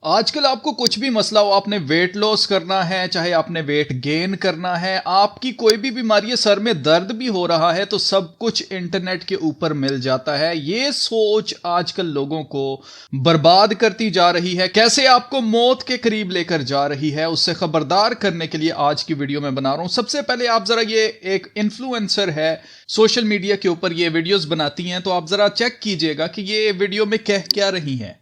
आजकल आपको कुछ भी मसला हो, आपने वेट लॉस करना है, चाहे आपने वेट गेन करना है, आपकी कोई भी बीमारी है, सर में दर्द भी हो रहा है, तो सब कुछ इंटरनेट के ऊपर मिल जाता है। ये सोच आजकल लोगों को बर्बाद करती जा रही है, कैसे आपको मौत के करीब लेकर जा रही है, उससे खबरदार करने के लिए आज की वीडियो में बना रहा हूं। सबसे पहले आप जरा, ये एक इन्फ्लुएंसर है, सोशल मीडिया के ऊपर ये वीडियोस बनाती हैं, तो आप जरा चेक कीजिएगा कि ये वीडियो में कह क्या रही हैं।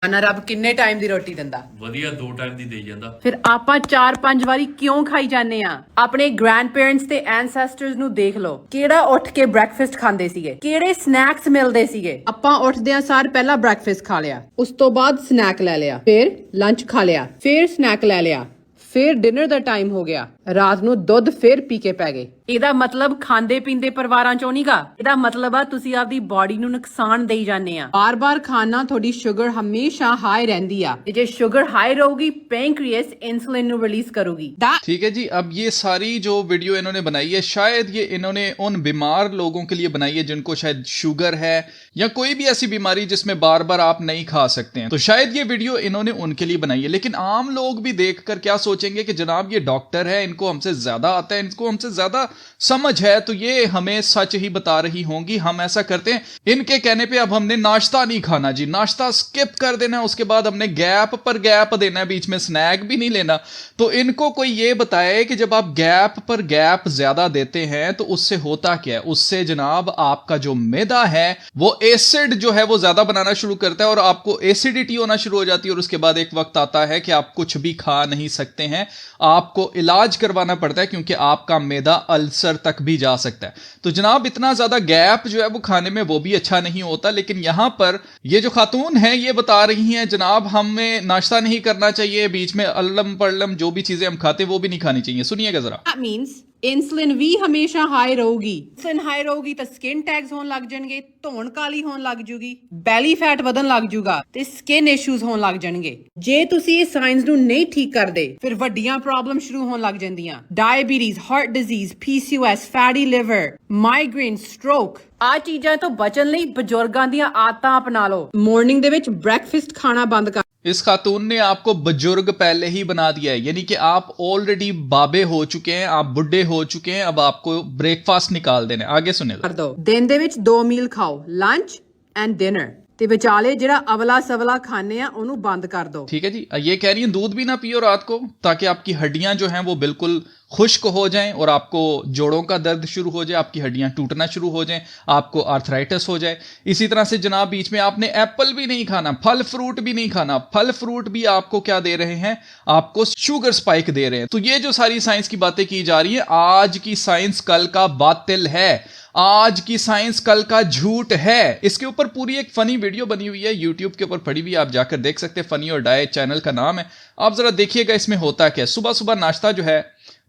ਨਾ ਰੱਬ ਕਿੰਨੇ ਟਾਈਮ ਦੀ ਰੋਟੀ ਦਿੰਦਾ ਵਧੀਆ 2 ਟਾਈਮ ਦੀ ਦੇਈ ਜਾਂਦਾ। ਫਿਰ ਆਪਾਂ 4-5 ਵਾਰੀ ਕਿਉਂ ਖਾਈ ਜਾਂਦੇ ਆ? ਆਪਣੇ ਗ੍ਰੈਂਡ ਪੇਰੈਂਟਸ ਤੇ ਐਨਸੈਸਟਰਸ ਨੂੰ ਦੇਖ ਲਓ, ਕਿਹੜਾ ਉੱਠ ਕੇ ਬ੍ਰੈਕਫਾਸਟ ਖਾਂਦੇ ਸੀਗੇ, ਕਿਹੜੇ ਸਨੈਕਸ ਮਿਲਦੇ ਸੀਗੇ। ਆਪਾਂ ਉੱਠਦਿਆਂ ਸਾਰ ਪਹਿਲਾਂ ਬ੍ਰੈਕਫਾਸਟ ਖਾ ਲਿਆ, ਉਸ ਤੋਂ ਬਾਅਦ ਸਨੈਕ ਲੈ ਲਿਆ, ਫਿਰ ਲੰਚ ਖਾ ਲਿਆ, ਫਿਰ ਸਨੈਕ ਲੈ ਲਿਆ, ਫਿਰ ਡਿਨਰ ਦਾ ਟਾਈਮ ਹੋ ਗਿਆ, ਰਾਤ ਨੂੰ ਦੁੱਧ ਫਿਰ ਪੀ ਕੇ ਪੈ ਗਏ। ਇਹਦਾ ਮਤਲਬ ਖਾਂਦੇ ਪੀਂਦੇ ਪਰਿਵਾਰਾਂ ਚੋਂ ਨਹੀਂਗਾ, ਇਹਦਾ ਮਤਲਬ ਆ ਤੁਸੀਂ ਆਪਦੀ ਬਾਡੀ ਨੂੰ ਨੁਕਸਾਨ ਦੇਈ ਜਾਂਦੇ ਆ। ਬਾਰ-ਬਾਰ ਖਾਣਾ ਤੁਹਾਡੀ ਸ਼ੂਗਰ ਹਮੇਸ਼ਾ ਹਾਈ ਰਹਿੰਦੀ ਆ, ਤੇ ਜੇ ਸ਼ੂਗਰ ਹਾਈ ਰਹੂਗੀ ਪੈਨਕ੍ਰੀਅਸ इंसुलिन ਨੂੰ ਰਿਲੀਜ਼ ਕਰੂਗੀ। ठीक है जी, अब ये सारी जो वीडियो इन्होंने बनाई है, शायद ये इन्होंने उन बीमार लोगों के लिए बनाई है जिनको शायद शुगर है या कोई भी ऐसी बीमारी जिसमें बार बार आप नहीं खा सकते हैं, तो शायद ये वीडियो इन्होंने उनके लिए बनाई है। लेकिन आम लोग भी देखकर क्या सोचेंगे कि जनाब ये डॉक्टर है, इनको हमसे ज्यादा आता है, इनको हमसे ज्यादा समझ है, तो ये हमें सच ही बता रही होंगी। हम ऐसा करते हैं, इनके कहने पे अब हमने नाश्ता नहीं खाना जी, नाश्ता स्किप कर देना, उसके बाद हमने गैप पर गैप देना है, बीच में स्नैक भी नहीं लेना। तो इनको कोई ये बताए कि जब आप गैप पर गैप ज्यादा देते हैं तो उससे होता क्या है? उससे जनाब आपका जो मैदा है वो एसिड जो है वो ज्यादा बनाना शुरू करता है और आपको एसिडिटी होना शुरू हो जाती है, और उसके बाद एक वक्त आता है कि आप कुछ भी खा नहीं सकते हैं, आपको इलाज करवाना पड़ता है, क्योंकि आपका मैदा अल्सर तक भी जा सकता है। तो जनाब इतना ज्यादा गैप जो है वो खाने में वो भी अच्छा नहीं होता। लेकिन यहां पर ये जो खातून है ये बता रही हैं जनाब हमें नाश्ता नहीं करना चाहिए, बीच में अल्लम पल्लम जो भी चीजें हम खाते वो भी नहीं खानी चाहिए। सुनिएगा जरा। That means इंसुलिन भी हमेशा हाई ਰਹੂਗੀ। इंसुलिन हाई ਰਹੂਗੀ ਤਾਂ ਸਕਿਨ ਟੈਗਸ ਹੋਣ ਲੱਗ ਜਾਣਗੇ, ਧੌਣ ਕਾਲੀ ਹੋਣ ਲੱਗ ਜੂਗੀ, ਬੈਲੀ ਫੈਟ ਵਧਣ ਲੱਗ ਜੂਗਾ ਤੇ ਸਕਿਨ ਇਸ਼ੂਜ਼ ਹੋਣ ਲੱਗ ਜਾਣਗੇ। ਜੇ ਤੁਸੀਂ ਇਹ ਸਾਈਨਸ ਨੂੰ ਨਹੀਂ ਠੀਕ ਕਰਦੇ ਫਿਰ ਵੱਡੀਆਂ ਪ੍ਰੋਬਲਮ ਸ਼ੁਰੂ ਹੋਣ ਲੱਗ ਜਾਂਦੀਆਂ। Diabetes, heart disease, PCOS, fatty liver, migraine, stroke. ਆ ਚੀਜ਼ਾਂ ਤੋਂ ਬਚਣ ਲਈ ਬਜ਼ੁਰਗਾਂ ਦੀਆਂ ਆਦਤਾਂ ਅਪਣਾ ਲਓ। ਮਾਰਨਿੰਗ ਦੇ ਵਿੱਚ ਬ੍ਰੈਕਫਾਸਟ ਖਾਣਾ ਬੰਦ ਕਰ। इस खातून ने आपको बुजुर्ग पहले ही बना दिया है, यानी कि आप ऑलरेडी बाबे हो चुके हैं, आप बुढ़े हो चुके हैं, अब आपको ब्रेकफास्ट निकाल देना है। आगे सुने ਕਰ ਦੋ। ਦਿਨ ਦੇ ਵਿੱਚ 2 ਮੀਲ ਖਾਓ, ਲੰਚ ਐਂਡ ਡਿਨਰ, ਤੇ ਵਿਚਾਲੇ ਜਿਹੜਾ ਅਵਲਾ ਸਵਲਾ ਖਾਣੇ ਆ ਉਹਨੂੰ ਬੰਦ ਕਰ ਦੋ। ठीक है जी, ये कह रही हैं दूध भी ना पियो रात को, ताकि आपकी हड्डियां जो हैं वो बिल्कुल खुश्क हो जाएं और आपको जोड़ों का दर्द शुरू हो जाए, आपकी हड्डियां टूटना शुरू हो जाएं, आपको आर्थराइटिस हो जाए। इसी तरह से जनाब बीच में आपने एप्पल भी नहीं खाना, फल फ्रूट भी नहीं खाना। फल फ्रूट भी आपको क्या दे रहे हैं? आपको शुगर स्पाइक दे रहे हैं। तो ये जो सारी साइंस की बातें की जा रही है, आज की साइंस कल का बातिल है, आज की साइंस कल का झूठ है। इसके ऊपर पूरी एक फनी वीडियो बनी हुई है, यूट्यूब के ऊपर पड़ी हुई है, आप जाकर देख सकते हैं। फनी और डाइट चैनल का नाम है, आप जरा देखिएगा इसमें होता क्या है। सुबह सुबह नाश्ता जो है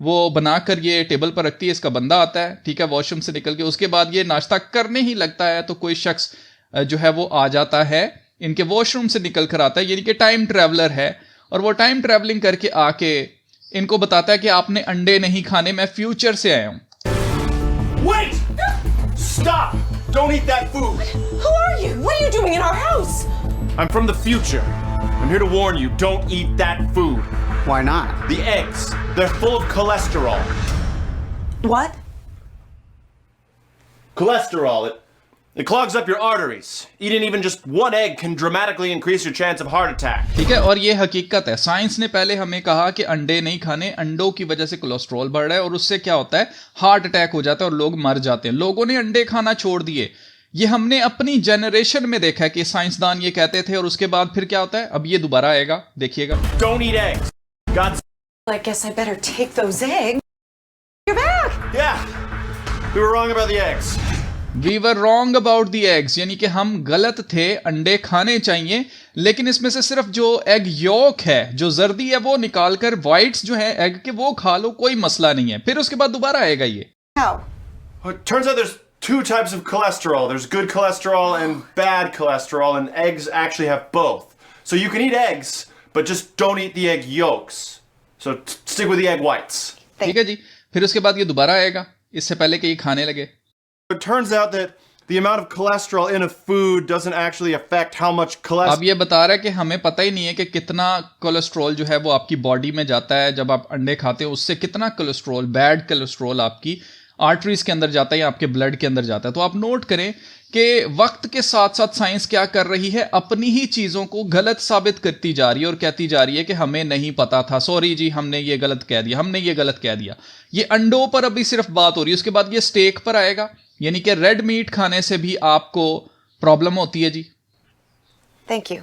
वो बनाकर ये टेबल पर रखती है, इसका बंदा आता है, ठीक है, वॉशरूम से निकल के, उसके बाद ये नाश्ता करने ही लगता है तो कोई शख्स जो है वो आ जाता है, इनके वॉशरूम से निकल कर आता है, यानी कि टाइम ट्रैवलर है, और वो टाइम ट्रैवलिंग करके आके इनको बताता है कि आपने अंडे नहीं खाने, मैं फ्यूचर से आया हूं। Wait! Stop! Don't eat that food! Who are you? What are you doing in our house? I'm from the future. I'm here to warn you, don't eat that food. Why not? The eggs, they're full of cholesterol. What? Cholesterol, it clogs up your arteries. Eating even just one egg can dramatically increase your chance of heart attack. ठीक है, और ये हकीकत है। Science ने पहले हमें कहा कि अंडे नहीं खाने, अंडों की वजह से कोलेस्ट्रॉल बढ़ रहा है और उससे क्या होता है? हार्ट अटैक हो जाता है और लोग मर जाते हैं। लोगों ने अंडे खाना छोड़ दिए। ये हमने अपनी जनरेशन में देखा है कि साइंसदान ये कहते थे, और उसके बाद फिर क्या होता है? अब ये दोबारा आएगा, देखिएगा। Don't eat eggs. God's... I guess I better take those eggs. You're back! Yeah, we were wrong about the eggs. We were wrong about the eggs, यानी कि हम गलत थे, अंडे खाने चाहिए, लेकिन इसमें से सिर्फ जो एग योक है, जो जर्दी है, वो निकालकर व्हाइट्स जो है एग के वो खा लो, कोई मसला नहीं है। फिर उसके बाद दोबारा आएगा ये। How? Well, it turns out there's 2 types of cholesterol. There's good cholesterol and bad cholesterol, and eggs actually have both. So you can eat eggs, but just don't eat the egg yolks. So stick with the egg whites. ठीक है जी, फिर उसके बाद ये दोबारा आएगा, इससे पहले कि ये खाने लगे। It turns out that the amount of cholesterol in a food doesn't actually affect how much cholesterol. अब ये बता रहा है कि हमें पता ही नहीं है कि कितना कोलेस्ट्रॉल जो है वो आपकी बॉडी में जाता है जब आप अंडे खाते हैं, उससे कितना कोलेस्ट्रॉल, बैड कोलेस्ट्रॉल आपकी आर्टरीज के अंदर जाता है या आपके ब्लड के अंदर जाता है। तो आप नोट करें कि वक्त के साथ साथ साइंस क्या कर रही है, अपनी ही चीज़ों को गलत साबित करती जा रही है और कहती जा रही है कि हमें नहीं पता था, सॉरी जी हमने ये गलत कह दिया, हमने ये गलत कह दिया। ये अंडों पर अभी सिर्फ बात हो रही है, उसके बाद ये स्टेक पर आएगा, यानी कि रेड मीट खाने से भी आपको प्रॉब्लम होती है जी। Thank you.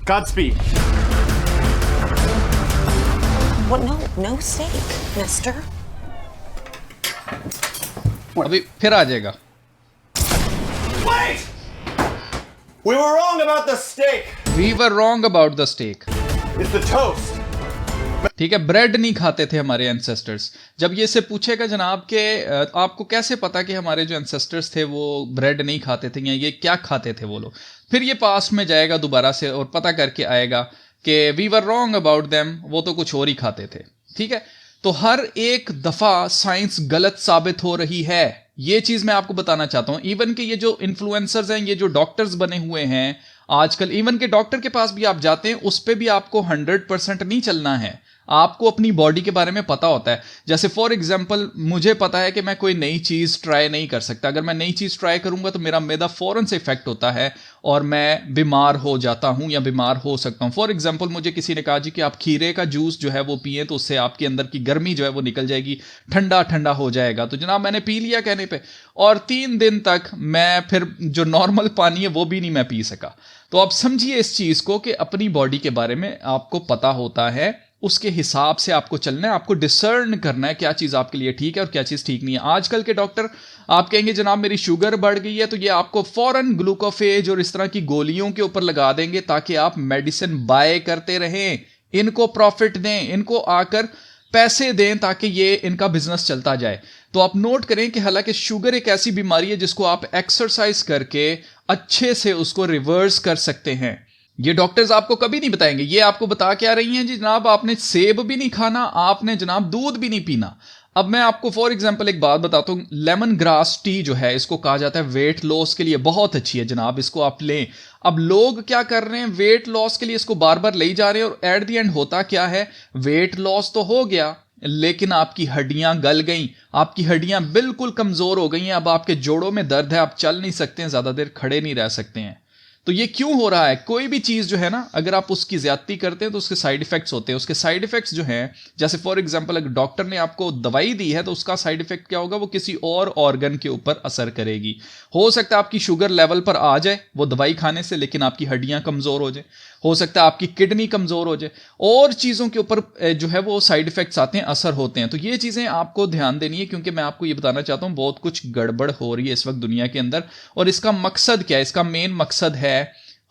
Godspeed. What? No steak, mister. अभी फिर आ जाएगा। Wait! We were wrong about the steak. We were wrong about the steak. It's the toast. ठीक है, ब्रेड नहीं खाते थे हमारे एंसेस्टर्स। जब ये से पूछेगा जनाब के आपको कैसे पता कि हमारे जो एंसेस्टर्स थे वो ब्रेड नहीं खाते थे या ये क्या खाते थे वो लोग, फिर ये पास्ट में जाएगा दोबारा से और पता करके आएगा कि we were wrong about them, वो तो कुछ और ही खाते थे। ठीक है, तो हर एक दफा साइंस गलत साबित हो रही है, ये चीज मैं आपको बताना चाहता हूं। इवन के ये जो इन्फ्लुएंसर्स हैं, ये जो डॉक्टर्स बने हुए हैं आजकल, इवन के डॉक्टर के पास भी आप जाते हैं, उस पर भी आपको 100% नहीं चलना है, आपको अपनी बॉडी के बारे में पता होता है। जैसे फॉर एग्जांपल मुझे पता है कि मैं कोई नई चीज़ ट्राई नहीं कर सकता, अगर मैं नई चीज़ ट्राई करूंगा तो मेरा मैदा फौरन से इफेक्ट होता है और मैं बीमार हो जाता हूं या बीमार हो सकता हूं। फॉर एग्जांपल मुझे किसी ने कहा जी कि आप खीरे का जूस जो है वो पिए तो उससे आपके अंदर की गर्मी जो है वो निकल जाएगी, ठंडा ठंडा हो जाएगा। तो जनाब मैंने पी लिया कहने पे, और 3 दिन तक मैं फिर जो नॉर्मल पानी है वो भी नहीं मैं पी सका। तो आप समझिए इस चीज़ को कि अपनी बॉडी के बारे में आपको पता होता है, उसके हिसाब से आपको चलना है, आपको डिसर्न करना है क्या चीज़ आपके लिए ठीक है और क्या चीज़ ठीक नहीं है। आजकल के डॉक्टर आप कहेंगे जनाब मेरी शुगर बढ़ गई है, तो ये आपको फौरन ग्लूकोफेज और इस तरह की गोलियों के ऊपर लगा देंगे ताकि आप मेडिसिन बाय करते रहें, इनको प्रॉफिट दें, इनको आकर पैसे दें ताकि ये इनका बिजनेस चलता जाए। तो आप नोट करें कि हालांकि शुगर एक ऐसी बीमारी है जिसको आप एक्सरसाइज करके अच्छे से उसको रिवर्स कर सकते हैं। ये डॉक्टर्स आपको कभी नहीं बताएंगे, ये आपको बता क्या रही हैं जी जनाब आपने सेब भी नहीं खाना, आपने जनाब दूध भी नहीं पीना। अब मैं आपको फॉर एग्जांपल एक बात बताता हूँ, लेमन ग्रास टी जो है इसको कहा जाता है वेट लॉस के लिए बहुत अच्छी है जनाब, इसको आप लें। अब लोग क्या कर रहे हैं, वेट लॉस के लिए इसको बार बार ले जा रहे हैं और एट द एंड होता क्या है, वेट लॉस तो हो गया लेकिन आपकी हड्डियां गल गई, आपकी हड्डियां बिल्कुल कमजोर हो गई हैं, अब आपके जोड़ों में दर्द है, आप चल नहीं सकते हैं, ज्यादा देर खड़े नहीं रह सकते हैं। तो ये क्यों हो रहा है, कोई भी चीज़ जो है ना अगर आप उसकी ज्यादती करते हैं तो उसके साइड इफेक्ट्स होते हैं। उसके साइड इफेक्ट्स जो हैं, जैसे फॉर एग्जांपल अगर डॉक्टर ने आपको दवाई दी है तो उसका साइड इफेक्ट क्या होगा, वो किसी और ऑर्गन के ऊपर असर करेगी। हो सकता है आपकी शुगर लेवल पर आ जाए वो दवाई खाने से, लेकिन आपकी हड्डियां कमजोर हो जाए, हो सकता है आपकी किडनी कमजोर हो जाए, और चीज़ों के ऊपर जो है वो साइड इफेक्ट्स आते हैं, असर होते हैं। तो ये चीज़ें आपको ध्यान देनी है, क्योंकि मैं आपको ये बताना चाहता हूँ बहुत कुछ गड़बड़ हो रही है इस वक्त दुनिया के अंदर। और इसका मकसद क्या है, इसका मेन मकसद है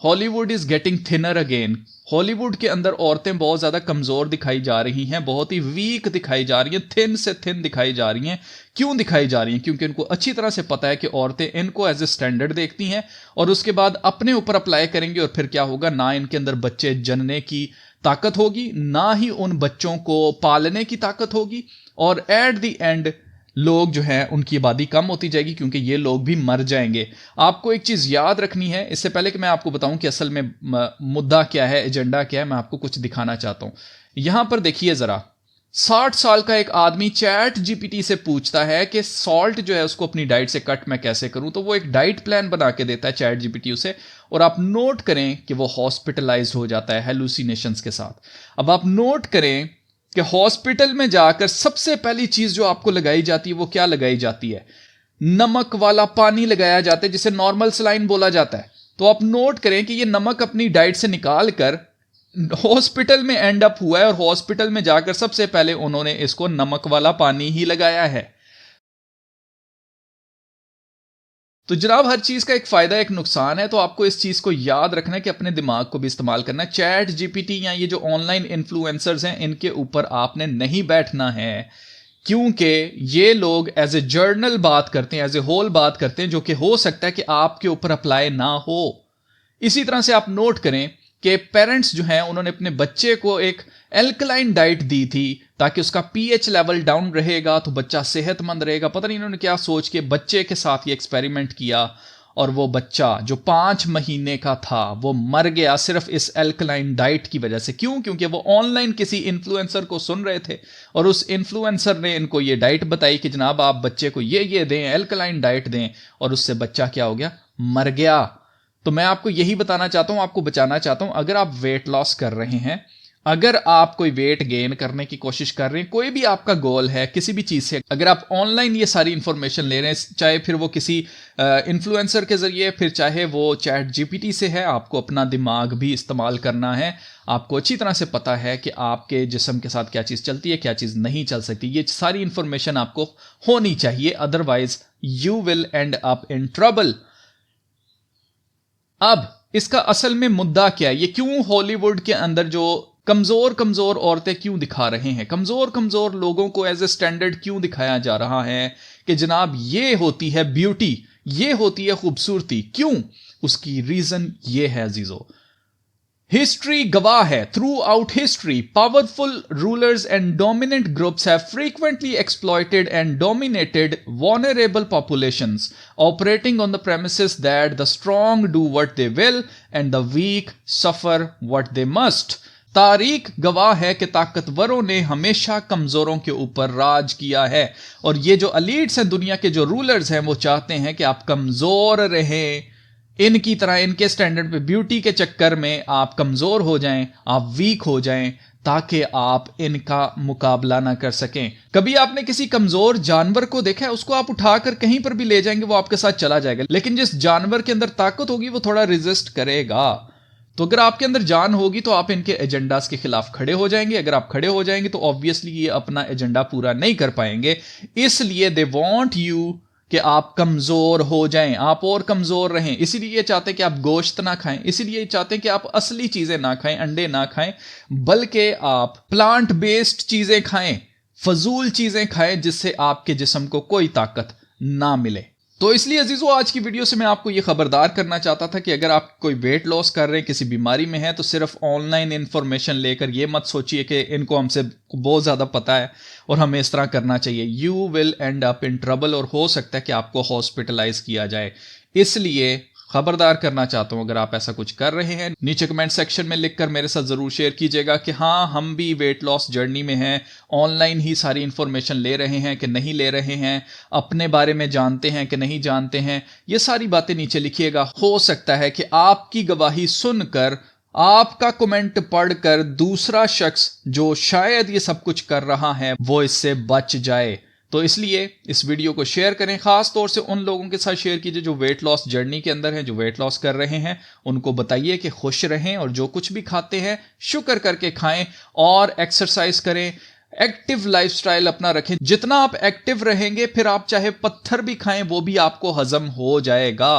Hollywood is getting thinner again. Hollywood के अंदर औरतें बहुत ज़्यादा कमज़ोर दिखाई जा रही हैं, बहुत ही वीक दिखाई जा रही हैं, थिन से थिन दिखाई जा रही हैं। क्यों दिखाई जा रही हैं, क्योंकि उनको अच्छी तरह से पता है कि औरतें इनको एज ए स्टैंडर्ड देखती हैं और उसके बाद अपने ऊपर अप्लाई करेंगे, और फिर क्या होगा, ना इनके अंदर बच्चे जनने की ताकत होगी, ना ही उन बच्चों को पालने की ताकत होगी, और एट द एंड लोग जो है उनकी आबादी कम होती जाएगी, क्योंकि ये लोग भी मर जाएंगे। आपको एक चीज़ याद रखनी है, इससे पहले कि मैं आपको बताऊं कि असल में मुद्दा क्या है, एजेंडा क्या है, मैं आपको कुछ दिखाना चाहता हूं। यहां पर देखिए ज़रा, 60 साल का एक आदमी चैट जीपीटी से पूछता है कि सॉल्ट जो है उसको अपनी डाइट से कट मैं कैसे करूं, तो वो एक डाइट प्लान बना के देता है चैट जीपीटी उसे, और आप नोट करें कि वो हॉस्पिटलाइज हो जाता है हेलुसिनेशंस के साथ। अब आप नोट करें कि हॉस्पिटल में जाकर सबसे पहली चीज जो आपको लगाई जाती है वो क्या लगाई जाती है, नमक वाला पानी लगाया जाता है, जिसे नॉर्मल सलाइन बोला जाता है। तो आप नोट करें कि ये नमक अपनी डाइट से निकाल कर हॉस्पिटल में एंड अप हुआ है, और हॉस्पिटल में जाकर सबसे पहले उन्होंने इसको नमक वाला पानी ही लगाया है। तो जनाब हर चीज का एक फायदा एक नुकसान है, तो आपको इस चीज को याद रखना है कि अपने दिमाग को भी इस्तेमाल करना है। चैट जीपीटी या ये जो ऑनलाइन इन्फ्लुएंसर्स हैं इनके ऊपर आपने नहीं बैठना है, क्योंकि ये लोग एज ए जर्नल बात करते हैं, एज ए होल बात करते हैं, जो कि हो सकता है कि आपके ऊपर अप्लाई ना हो। इसी तरह से आप नोट करें कि पेरेंट्स जो हैं उन्होंने अपने बच्चे को एक एल्कलाइन डाइट दी थी ताकि उसका पीएच लेवल डाउन रहेगा तो बच्चा सेहतमंद रहेगा। पता नहीं इन्होंने क्या सोच के बच्चे के साथ ये एक्सपेरिमेंट किया, और वो बच्चा जो 5 महीने का था वो मर गया सिर्फ इस एल्कलाइन डाइट की वजह से। क्यों? क्योंकि वो ऑनलाइन किसी इन्फ्लुएंसर को सुन रहे थे और उस इन्फ्लुएंसर ने इनको ये डाइट बताई कि जनाब आप बच्चे को ये दें, एल्कलाइन डाइट दें, और उससे बच्चा क्या हो गया? मर गया। तो मैं आपको यही बताना चाहता हूं, आपको बचाना चाहता हूं। अगर आप वेट लॉस कर रहे हैं, अगर आप कोई वेट गेन करने की कोशिश कर रहे हैं, कोई भी आपका गोल है किसी भी चीज से, अगर आप ऑनलाइन ये सारी इंफॉर्मेशन ले रहे हैं, चाहे फिर वो किसी इन्फ्लुएंसर के जरिए, फिर चाहे वो चैट जीपीटी से है, आपको अपना दिमाग भी इस्तेमाल करना है। आपको अच्छी तरह से पता है कि आपके जिस्म के साथ क्या चीज चलती है, क्या चीज नहीं चल सकती। ये सारी इंफॉर्मेशन आपको होनी चाहिए, otherwise you will and up in trouble. अब इसका असल में मुद्दा क्या है? ये क्यों हॉलीवुड के अंदर जो कमजोर औरतें क्यों दिखा रहे हैं, कमजोर लोगों को एज ए स्टैंडर्ड क्यों दिखाया जा रहा है कि जनाब ये होती है ब्यूटी, ये होती है खूबसूरती? क्यों? उसकी रीजन ये है अजीजों, हिस्ट्री गवाह है, through out history powerful rulers and dominant groups have frequently exploited and dominated vulnerable populations, operating on the premises that the strong do what they will and the weak suffer what they must. तारीख गवाह है कि ताकतवरों ने हमेशा कमजोरों के ऊपर राज किया है, और ये जो अलीट्स हैं, दुनिया के जो रूलर्स हैं, वो चाहते हैं कि आप कमजोर रहें, इनकी तरह, इनके स्टैंडर्ड पे, ब्यूटी के चक्कर में आप कमजोर हो जाएं, आप वीक हो जाएं, ताकि आप इनका मुकाबला ना कर सकें। कभी आपने किसी कमजोर जानवर को देखा है? उसको आप उठाकर कहीं पर भी ले जाएंगे, वो आपके साथ चला जाएगा, लेकिन जिस जानवर के अंदर ताकत होगी वो थोड़ा रेजिस्ट करेगा। तो अगर आपके अंदर जान होगी तो आप इनके एजेंडास के खिलाफ खड़े हो जाएंगे। अगर आप खड़े हो जाएंगे तो ऑब्वियसली ये अपना एजेंडा पूरा नहीं कर पाएंगे, इसलिए दे वांट यू कि आप कमजोर हो जाएं, आप और कमजोर रहें। इसीलिए ये चाहते हैं कि आप गोश्त ना खाएं, इसीलिए ये चाहते हैं कि आप असली चीजें ना खाएं, अंडे ना खाएं, बल्कि आप प्लांट बेस्ड चीजें खाएं, फजूल चीजें खाएं, जिससे आपके जिस्म को कोई ताकत ना मिले। तो इसलिए अजीजों, आज की वीडियो से मैं आपको यह खबरदार करना चाहता था कि अगर आप कोई वेट लॉस कर रहे हैं, किसी बीमारी में है, तो सिर्फ ऑनलाइन इंफॉर्मेशन लेकर ये मत सोचिए कि इनको हमसे बहुत ज़्यादा पता है और हमें इस तरह करना चाहिए। You will and up in trouble, और हो सकता है कि आपको हॉस्पिटलाइज किया जाए। इसलिए खबरदार करना चाहता हूं, अगर आप ऐसा कुछ कर रहे हैं, नीचे कमेंट सेक्शन में लिखकर मेरे साथ जरूर शेयर कीजिएगा कि हाँ, हम भी वेट लॉस जर्नी में हैं, ऑनलाइन ही सारी इंफॉर्मेशन ले रहे हैं कि नहीं ले रहे हैं, अपने बारे में जानते हैं कि नहीं जानते हैं। ये सारी बातें नीचे लिखिएगा। हो सकता है कि आपकी गवाही सुनकर, आपका कमेंट पढ़कर दूसरा शख्स जो शायद ये सब कुछ कर रहा है वो इससे बच जाए। तो इसलिए इस वीडियो को शेयर करें, खास तौर से उन लोगों के साथ शेयर कीजिए जो वेट लॉस जर्नी के अंदर हैं, जो वेट लॉस कर रहे हैं। उनको बताइए कि खुश रहें और जो कुछ भी खाते हैं शुक्र करके खाएं और एक्सरसाइज करें, एक्टिव लाइफस्टाइल अपना रखें। जितना आप एक्टिव रहेंगे, फिर आप चाहे पत्थर भी खाएं वो भी आपको हजम हो जाएगा।